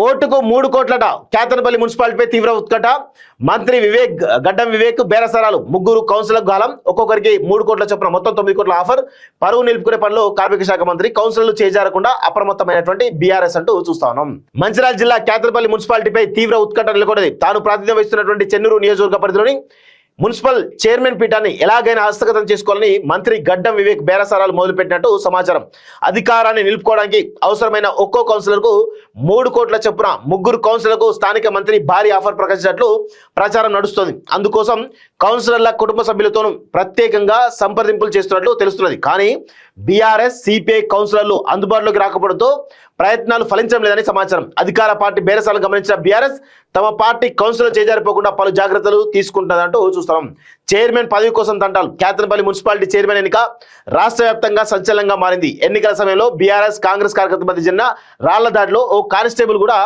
ఓటుకు 3 కోట్లట. కేతనపల్లి మున్సిపాలిటీపై తీవ్ర ఉత్కంఠ. మంత్రి గడ్డం వివేక్ బేరసారాలు. ముగ్గురు కౌన్సిలర్లకు గాలం. ఒక్కొక్కరికి 3 కోట్ల చొప్పున మొత్తం 9 కోట్ల ఆఫర్. పరువు నిలుపుకునే పనిలో కార్మిక శాఖ మంత్రి. కౌన్సిలర్లు చేజారకుండా అప్రమత్తమైనటువంటి బీఆర్ఎస్ అంటూ చూస్తా ఉన్నాం. మంచిర్యాల జిల్లా కేతనపల్లి మున్సిపాలిటీపై తీవ్ర ఉత్కంఠ నెలకొన్నది. తాను ప్రాతినిధ్యం వహిస్తున్నటువంటి చెన్నూరు నియోజకవర్గ పరిధిలోని మున్సిపల్ చైర్మన్ పీఠాన్ని ఎలాగైనా హస్తగతం చేసుకోవాలని మంత్రి గడ్డం వివేక్ బేరసారాలు మొదలుపెట్టినట్టు సమాచారం. అధికారాన్ని నిలుపుకోవడానికి అవసరమైన ఒక్కో కౌన్సిలర్కు 3 కోట్ల చొప్పున ముగ్గురు కౌన్సిలర్లకు స్థానిక మంత్రి భారీ ఆఫర్ ప్రకటించినట్లు ప్రచారం నడుస్తోంది. అందుకోసం కౌన్సిలర్ల కుటుంబ సభ్యులతోనూ ప్రత్యేకంగా సంప్రదింపులు చేస్తున్నట్లు తెలుస్తున్నది. కానీ బీఆర్ఎస్ సిపిఐ కౌన్సిలర్లు అందుబాటులోకి రాకపోవడంతో ప్రయత్నాలు ఫలించడం లేదని సమాచారం. అధికార పార్టీ బేరసాలను గమనించిన బీఆర్ఎస్ తమ పార్టీ కౌన్సిలర్ చేజారిపోకుండా పలు జాగ్రత్తలు తీసుకుంటున్నదంటూ చూస్తున్నాం. చైర్మన్ పదవి కోసం తంటాలు. కేతనపల్లి మున్సిపాలిటీ చైర్మన్ ఎన్నిక రాష్ట్ర వ్యాప్తంగా సంచలనంగా మారింది. ఎన్నికల సమయంలో బీఆర్ఎస్ కాంగ్రెస్ కార్యకర్తల మధ్య జరిగిన రాళ్ల దాడిలో ఓ కానిస్టేబుల్ కూడా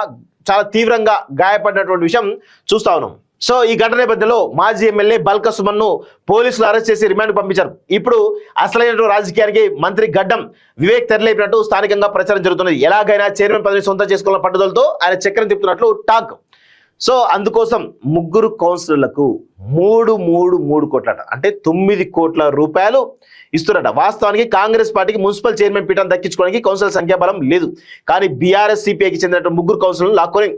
చాలా తీవ్రంగా గాయపడినటువంటి విషయం చూస్తా ఉన్నాం. సో ఈ ఘటన నేపథ్యంలో మాజీ ఎమ్మెల్యే బల్క సుమన్ ను పోలీసులు అరెస్ట్ చేసి రిమాండ్ పంపించారు. ఇప్పుడు అసలైన రాజకీయానికి మంత్రి గడ్డం వివేక్ తెరలేపినట్టు స్థానికంగా ప్రచారం జరుగుతున్నది. ఎలాగైనా చైర్మన్ పదవి సొంతం చేసుకోవాలని పట్టుదలతో ఆయన చక్రం తిప్పుతున్నట్లు టాక్. సో అందుకోసం ముగ్గురు కౌన్సిలర్లకు 3 కోట్లట, అంటే 9 కోట్ల రూపాయలు ఇస్తున్నట. వాస్తవానికి కాంగ్రెస్ పార్టీకి మున్సిపల్ చైర్మన్ పీఠాన్ని దక్కించుకోవడానికి కౌన్సిలర్ సంఖ్యాబలం లేదు. కానీ బీఆర్ఎస్ సిపిఐకి చెందిన ముగ్గురు కౌన్సిలర్లు లాక్కొని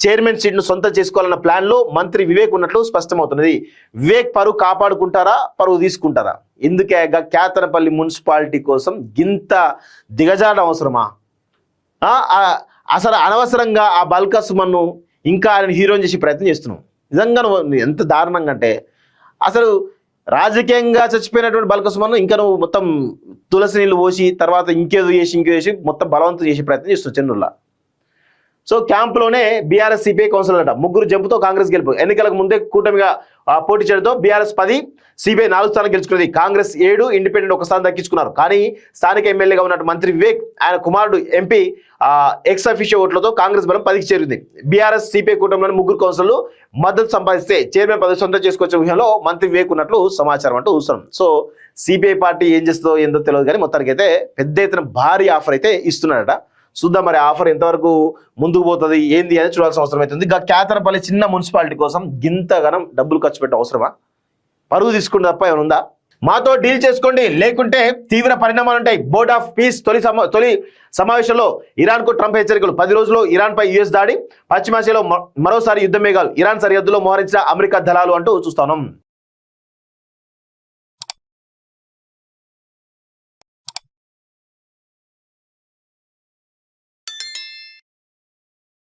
చైర్మన్ సీట్ను సొంతం చేసుకోవాలన్న ప్లాన్ లో మంత్రి వివేక్ ఉన్నట్లు స్పష్టమవుతున్నది. వివేక్ పరువు కాపాడుకుంటారా, పరువు తీసుకుంటారా? ఎందుకే కేతనపల్లి మున్సిపాలిటీ కోసం గింత దిగజారడం అవసరమా? అసలు అనవసరంగా ఆ బల్క సుమన్ను ఇంకా ఆయన హీరోని చేసి ప్రయత్నం చేస్తున్నాం. నిజంగా ఎంత దారుణంగా అంటే, అసలు రాజకీయంగా చచ్చిపోయినటువంటి బల్క సుమన్ను ఇంకా నువ్వు మొత్తం తులసి నీళ్ళు పోసి తర్వాత ఇంకేదో చేసి మొత్తం బలవంతం చేసే ప్రయత్నం చేస్తున్నావు చెన్నూరులో. సో క్యాంపులోనే బీఆర్ఎస్ సిపిఐ కౌన్సిలర్ అట. ముగ్గురు జంపుతో కాంగ్రెస్ గెలుపు. ఎన్నికలకు ముందే కూటమిగా పోటీ చేయడంతో బీఆర్ఎస్ 10, సిపిఐ 4 స్థానం గెలుచుకున్నది. కాంగ్రెస్ 7, ఇండిపెండెంట్ 1 స్థానం దక్కించుకున్నారు. కానీ స్థానిక ఎమ్మెల్యేగా ఉన్నట్టు మంత్రి వివేక్ ఆయన కుమారుడు ఎంపీ ఎక్స్ అఫీషియో ఓట్లతో కాంగ్రెస్ బలం 10కి చేరింది. బీఆర్ఎస్ సిపిఐ కూటమిలోని ముగ్గురు కౌన్సిలర్లు మద్దతు సంపాదిస్తే చైర్మన్ పదవి సొంతం చేసుకొచ్చే విషయంలో మంత్రి వివేక్ ఉన్నట్లు సమాచారం అంటూ చూస్తున్నాం. సో సిపిఐ పార్టీ ఏం చేస్తుందో ఏందో తెలియదు, కానీ మొత్తానికి అయితే పెద్ద ఎత్తున భారీ ఆఫర్ అయితే ఇస్తున్నాడట. చూద్దాం మరి ఆఫర్ ఎంతవరకు ముందుకు పోతుంది ఏంది అని చూడాల్సిన అవసరం అవుతుంది. కేతనపల్లి చిన్న మున్సిపాలిటీ కోసం గింతగానం డబ్బులు ఖర్చు పెట్టే అవసరమా? పరువు తీసుకుంటే తప్ప ఏమైనా ఉందా? మాతో డీల్ చేసుకోండి, లేకుంటే తీవ్ర పరిణామాలు ఉంటాయి. బోర్డ్ ఆఫ్ పీస్ తొలి సమావేశంలో ఇరాన్కు ట్రంప్ హెచ్చరికలు. 10 రోజుల్లో ఇరాన్ పై యుఎస్ దాడి. పశ్చిమాసియాలో మరోసారి యుద్ధ మేఘాలు. ఇరాన్ సరిహద్దులో మోహరించిన అమెరికా దళాలు అంటూ చూస్తున్నాం.